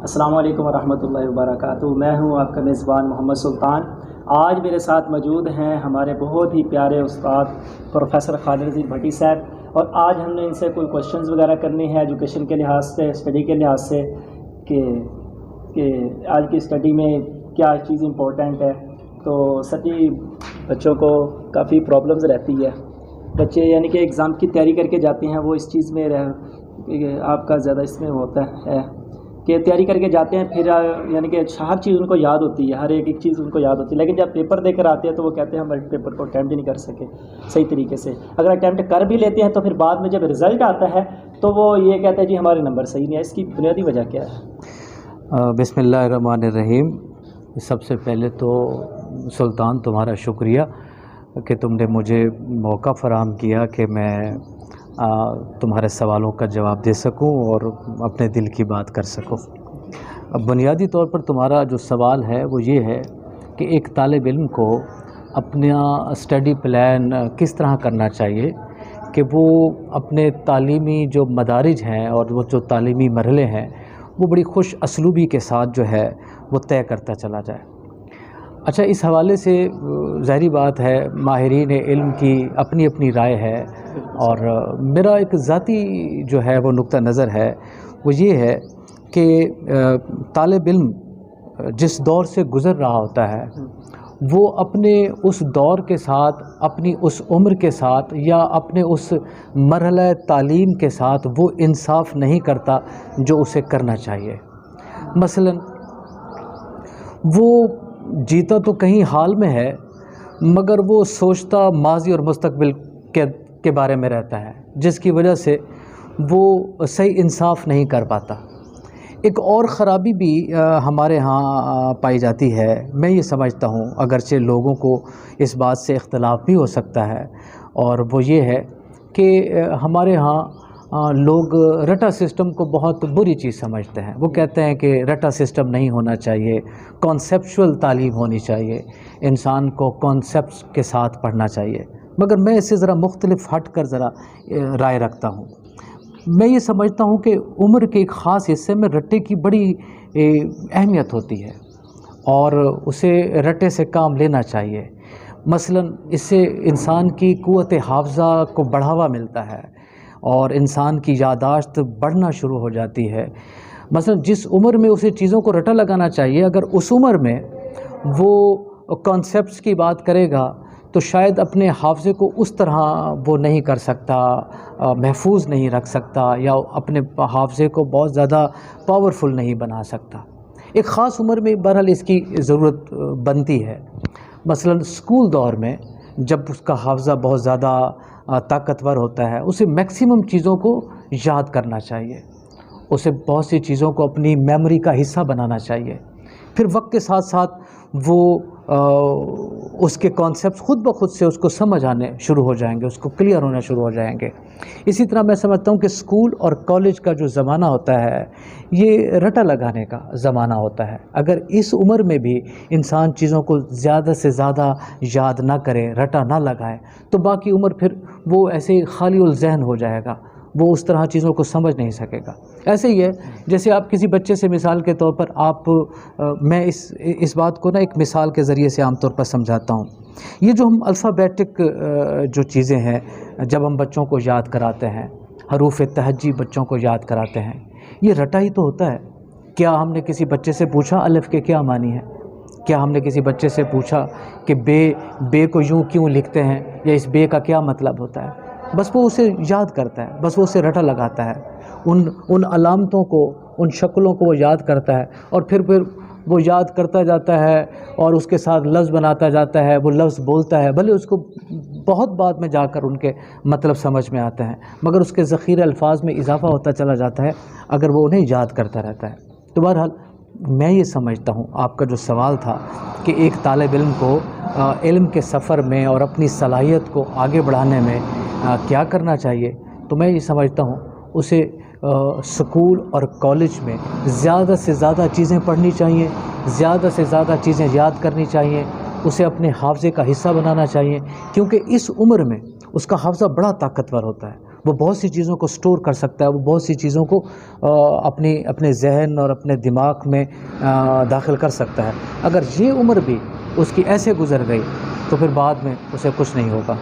السلام علیکم ورحمۃ اللہ وبرکاتہ۔ میں ہوں آپ کا میزبان محمد سلطان۔ آج میرے ساتھ موجود ہیں ہمارے بہت ہی پیارے استاد پروفیسر خالد رضی بھٹی صاحب، اور آج ہم نے ان سے کوئی کوشچنز وغیرہ کرنے ہیں ایجوکیشن کے لحاظ سے، اسٹڈی کے لحاظ سے، کہ آج کی اسٹڈی میں کیا چیز امپورٹنٹ ہے۔ تو سٹی بچوں کو کافی پرابلمز رہتی ہے، بچے یعنی کہ ایگزام کی تیاری کر کے جاتے ہیں، وہ اس چیز میں آپ کا زیادہ اس میں ہوتا ہے کہ تیاری کر کے جاتے ہیں، پھر یعنی کہ ہر چیز ان کو یاد ہوتی ہے، ہر ایک چیز ان کو یاد ہوتی ہے، لیکن جب پیپر دے کر آتے ہیں تو وہ کہتے ہیں ہم پیپر کو اٹیمپٹ ہی نہیں کر سکے صحیح طریقے سے۔ اگر اٹیمپٹ کر بھی لیتے ہیں تو پھر بعد میں جب رزلٹ آتا ہے تو وہ یہ کہتے ہیں جی ہمارے نمبر صحیح نہیں ہے۔ اس کی بنیادی وجہ کیا ہے؟ بسم اللہ الرحمن الرحیم۔ سب سے پہلے تو سلطان تمہارا شکریہ کہ تم نے مجھے موقع فراہم کیا کہ میں تمہارے سوالوں کا جواب دے سکوں اور اپنے دل کی بات کر سکوں۔ اب بنیادی طور پر تمہارا جو سوال ہے وہ یہ ہے کہ ایک طالب علم کو اپنا اسٹڈی پلان کس طرح کرنا چاہیے کہ وہ اپنے تعلیمی جو مدارج ہیں اور وہ جو تعلیمی مرحلے ہیں وہ بڑی خوش اسلوبی کے ساتھ جو ہے وہ طے کرتا چلا جائے۔ اچھا، اس حوالے سے ظاہری بات ہے ماہرین علم کی اپنی اپنی رائے ہے، اور میرا ایک ذاتی جو ہے وہ نقطہ نظر ہے وہ یہ ہے کہ طالب علم جس دور سے گزر رہا ہوتا ہے وہ اپنے اس دور کے ساتھ، اپنی اس عمر کے ساتھ یا اپنے اس مرحلہ تعلیم کے ساتھ وہ انصاف نہیں کرتا جو اسے کرنا چاہیے۔ مثلا وہ جیتا تو کہیں حال میں ہے مگر وہ سوچتا ماضی اور مستقبل کے بارے میں رہتا ہے، جس کی وجہ سے وہ صحیح انصاف نہیں کر پاتا۔ ایک اور خرابی بھی ہمارے ہاں پائی جاتی ہے، میں یہ سمجھتا ہوں، اگرچہ لوگوں کو اس بات سے اختلاف بھی ہو سکتا ہے، اور وہ یہ ہے کہ ہمارے ہاں لوگ رٹا سسٹم کو بہت بری چیز سمجھتے ہیں۔ وہ کہتے ہیں کہ رٹا سسٹم نہیں ہونا چاہیے، کانسیپچول تعلیم ہونی چاہیے، انسان کو کانسیپٹس کے ساتھ پڑھنا چاہیے۔ مگر میں اس سے ذرا مختلف ہٹ کر ذرا رائے رکھتا ہوں۔ میں یہ سمجھتا ہوں کہ عمر کے ایک خاص حصے میں رٹے کی بڑی اہمیت ہوتی ہے اور اسے رٹے سے کام لینا چاہیے۔ مثلا اس سے انسان کی قوت حافظہ کو بڑھاوا ملتا ہے اور انسان کی یادداشت بڑھنا شروع ہو جاتی ہے۔ مثلا جس عمر میں اسے چیزوں کو رٹا لگانا چاہیے، اگر اس عمر میں وہ کانسیپٹس کی بات کرے گا تو شاید اپنے حافظے کو اس طرح وہ نہیں کر سکتا، محفوظ نہیں رکھ سکتا، یا اپنے حافظے کو بہت زیادہ پاورفل نہیں بنا سکتا۔ ایک خاص عمر میں بہرحال اس کی ضرورت بنتی ہے۔ مثلا اسکول دور میں جب اس کا حافظہ بہت زیادہ طاقتور ہوتا ہے، اسے میکسیمم چیزوں کو یاد کرنا چاہیے، اسے بہت سی چیزوں کو اپنی میموری کا حصہ بنانا چاہیے۔ پھر وقت کے ساتھ ساتھ وہ اس کے کانسیپٹس خود بخود سے اس کو سمجھ آنے شروع ہو جائیں گے، اس کو کلیئر ہونا شروع ہو جائیں گے۔ اسی طرح میں سمجھتا ہوں کہ اسکول اور کالج کا جو زمانہ ہوتا ہے یہ رٹا لگانے کا زمانہ ہوتا ہے۔ اگر اس عمر میں بھی انسان چیزوں کو زیادہ سے زیادہ یاد نہ کرے، رٹا نہ لگائے، تو باقی عمر پھر وہ ایسے خالی الذہن ہو جائے گا، وہ اس طرح چیزوں کو سمجھ نہیں سکے گا۔ ایسے ہی ہے جیسے آپ کسی بچے سے مثال کے طور پر میں اس بات کو نا ایک مثال کے ذریعے سے عام طور پر سمجھاتا ہوں۔ یہ جو ہم الفابیٹک جو چیزیں ہیں جب ہم بچوں کو یاد کراتے ہیں، حروف تہجی بچوں کو یاد کراتے ہیں، یہ رٹا ہی تو ہوتا ہے۔ کیا ہم نے کسی بچے سے پوچھا الف کے کیا معنی ہے؟ کیا ہم نے کسی بچے سے پوچھا کہ بے کو یوں کیوں لکھتے ہیں، یا اس بے کا کیا مطلب ہوتا ہے؟ بس وہ اسے یاد کرتا ہے، بس وہ اسے رٹا لگاتا ہے، ان علامتوں کو، ان شکلوں کو وہ یاد کرتا ہے، اور پھر وہ یاد کرتا جاتا ہے اور اس کے ساتھ لفظ بناتا جاتا ہے، وہ لفظ بولتا ہے، بھلے اس کو بہت بعد میں جا کر ان کے مطلب سمجھ میں آتے ہیں، مگر اس کے ذخیرہ الفاظ میں اضافہ ہوتا چلا جاتا ہے اگر وہ انہیں یاد کرتا رہتا ہے۔ تو بہرحال میں یہ سمجھتا ہوں، آپ کا جو سوال تھا کہ ایک طالب علم کو علم کے سفر میں اور اپنی صلاحیت کو آگے بڑھانے میں کیا کرنا چاہیے، تو میں یہ سمجھتا ہوں اسے سکول اور کالج میں زیادہ سے زیادہ چیزیں پڑھنی چاہیے، زیادہ سے زیادہ چیزیں یاد کرنی چاہیے، اسے اپنے حافظے کا حصہ بنانا چاہیے، کیونکہ اس عمر میں اس کا حافظہ بڑا طاقتور ہوتا ہے، وہ بہت سی چیزوں کو سٹور کر سکتا ہے، وہ بہت سی چیزوں کو اپنے ذہن اور اپنے دماغ میں داخل کر سکتا ہے۔ اگر یہ عمر بھی اس کی ایسے گزر گئی تو پھر بعد میں اسے کچھ نہیں ہوگا۔